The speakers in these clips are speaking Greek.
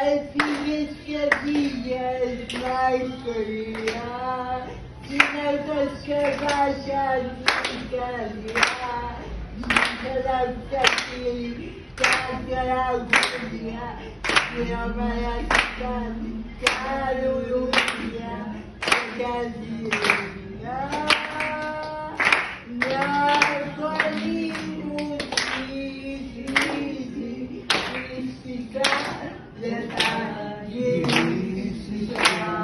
έφυγες και πήγες μακριά, συνεχώς ξεχάσαν την καρδιά, ήθελα ψαχτεί τα τραγούδια, και αμαραστήκαν τα λουλούδια και τα ζήλια. Μια φωνή μου φυσικά δεν θα γυρίσεις πια.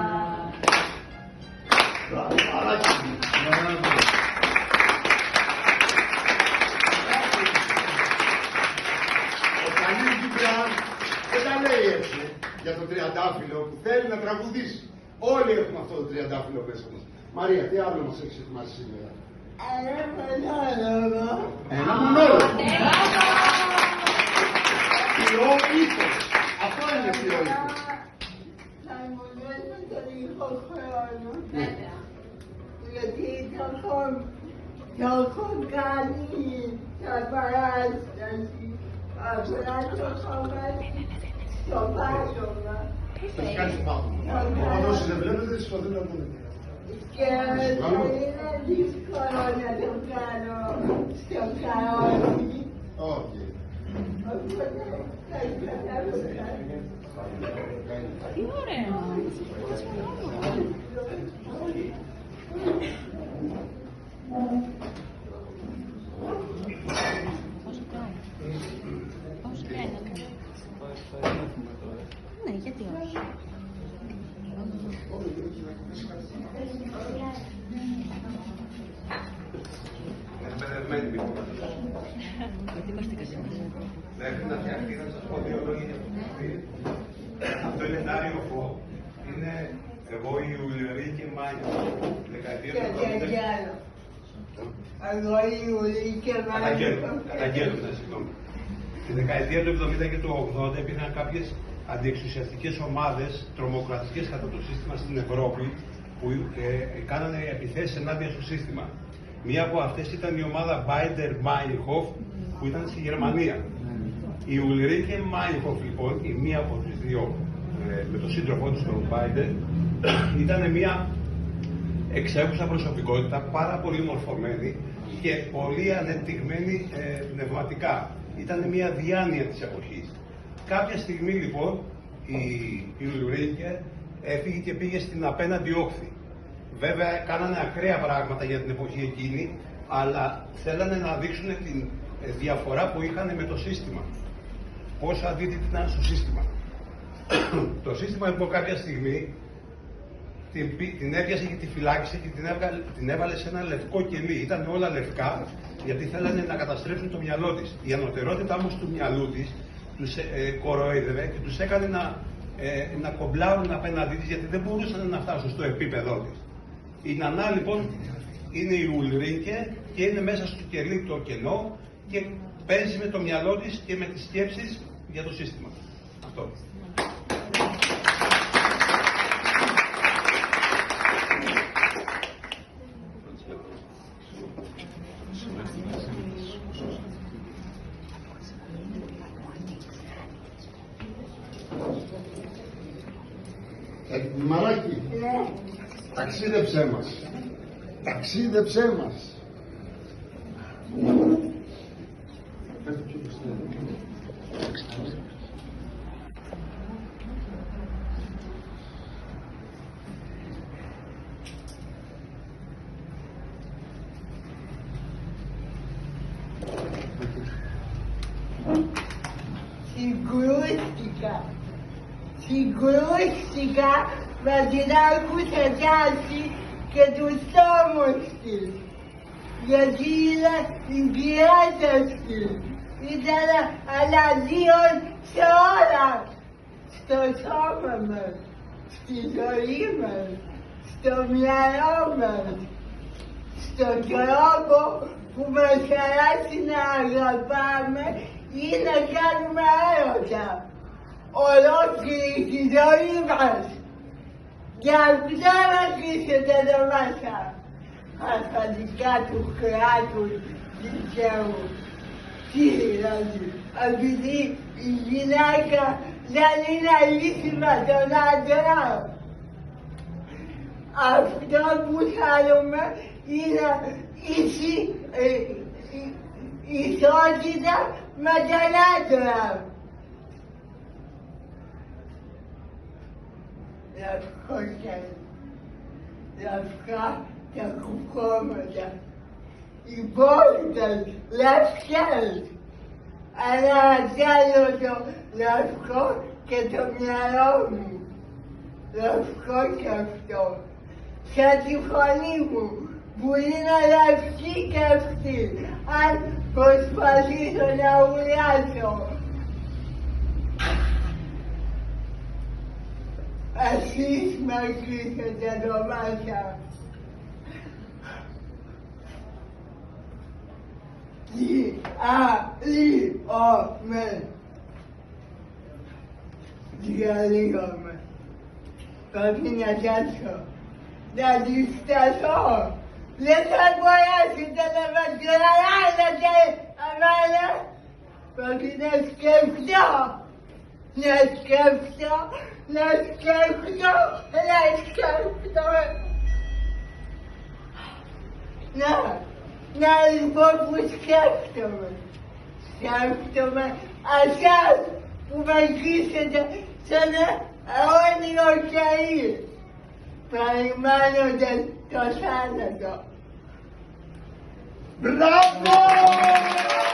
Ο Καλής Κυπράς δεν τα λέει έτσι για το τριαντάφυλλο που θέλει να τραγουδήσει. Όλοι έχουμε αυτό το τριαντάφυλλο μέσα μας. Μαρία, τι άλλο μας έχεις ετοιμάσει σήμερα? Ένα μονόλογο. Ένα μονόλογο. Ποιό ήθος. Αυτό είναι ποιό ήθος. Θα μονόλογο τον λίγο χρόνο. Γιατί το έχω κάνει τα παράσταση. Απλά το έχω βάλει στο πάτωμα. Το έχει κάνει στο πάτωμα. Όταν όσοι δεν βλέπετε, προσπαθούν να πούνε. Και θα είναι δύσκολο να το κάνω στο καρότσι. Όχι. Οπότε θα ήθελα να το κάνω. Τι ωραίο! Πόσο κάνει? Ναι, γιατί όχι. Μέχρι να φτιαχτεί, να σας πω δύο λόγια για το κουμπί. Αυτό είναι Ντάριο Φω. Είναι εγώ η Ουλρίκε Μάνια. Δεκαετία του 70. Εγώ η Ουλρίκε Μάνια. Καταγγέλνω, συγγνώμη. Τη δεκαετία του 70 και του 80 υπήρχαν κάποιες αντιεξουσιαστικές ομάδες τρομοκρατικές κατά το σύστημα στην Ευρώπη που κάνανε επιθέσεις ενάντια στο σύστημα. Μία από αυτές ήταν η ομάδα Μπάιντερ Μάινχοφ που ήταν στη Γερμανία. Η Ουλρίκε Μάινχοφ λοιπόν, η μία από τις δύο με τον σύντροφό της τον Μπάιντερ, ήταν μία εξέχουσα προσωπικότητα, πάρα πολύ μορφωμένη και πολύ ανεπτυγμένη πνευματικά. Ήταν μία διάνοια της εποχής. Κάποια στιγμή λοιπόν η Ουλρίκε έφυγε και πήγε στην απέναντι όχθη. Βέβαια κάνανε ακραία πράγματα για την εποχή εκείνη, αλλά θέλανε να δείξουν τη διαφορά που είχαν με το σύστημα. Πόσο αντίθετη ήταν στο σύστημα. Το σύστημα λοιπόν κάποια στιγμή την έπιασε και τη φυλάκισε και την έβαλε σε ένα λευκό κελί. Ήταν όλα λευκά γιατί θέλανε να καταστρέψουν το μυαλό της. Η ανωτερότητα όμως του μυαλού της τους κοροϊδεύε και τους έκανε να κομπλάρουν απέναντί της γιατί δεν μπορούσαν να φτάσουν στο επίπεδό της. Η Νανά λοιπόν είναι η Ουλρίκε και είναι μέσα στο κελί το κενό και παίζει με το μυαλό της και με τις σκέψεις για το σύστημα. Αυτό. Μαράκι, ταξίδεψέ μας. Ταξίδεψέ μας. Συγκρούστηκα με την άκουσα τάση και τους ώμους της, γιατί είναι η πειράτα της. Ήταν αναντίον σε όλα, στο σώμα μας, στη ζωή μας, στο μυαλό μας, στον τρόπο που μας αρέσει να αγαπάμε ή να κάνουμε έρωτα. Ολόκληρη τη ζωή μας. Και αυτά να κλείσετε εδώ μέσα. Ασφαλικά του κράτους δικαίου. Τι δηλαδή, επειδή η γυναίκα δεν είναι λύσιμα τον άντρα. Αυτό που θέλουμε είναι ισότητα με τον άντρα. Λευκά τα κουκόμματα, οι πόρτες λευκές, αλλά θέλω το λευκό και το μυαλό μου. Λευκό και αυτό. Σαν τη φωνή μου, που είναι λευκή και αυτή, αν προσπαθήσω να ουρλιάσω. Εσείς με κλείσετε εδώ μέσα. Διαλύομαι. Διαλύομαι. Πρέπει να κάτσω. Να δισταθώ. Δεν θα μπορέσετε να με τρελάνετε εμένα. Πρέπει να σκεφτώ. Να σκεφτώ. Να σκεφτώ. Να σκεφτώ. Να λοιπόν που σκέφτομαι. Σκέφτομαι εσάς που με κλείσετε σε ένα αιώνιο καιρί, περιμένοντας το θάνατο. Μπράβο!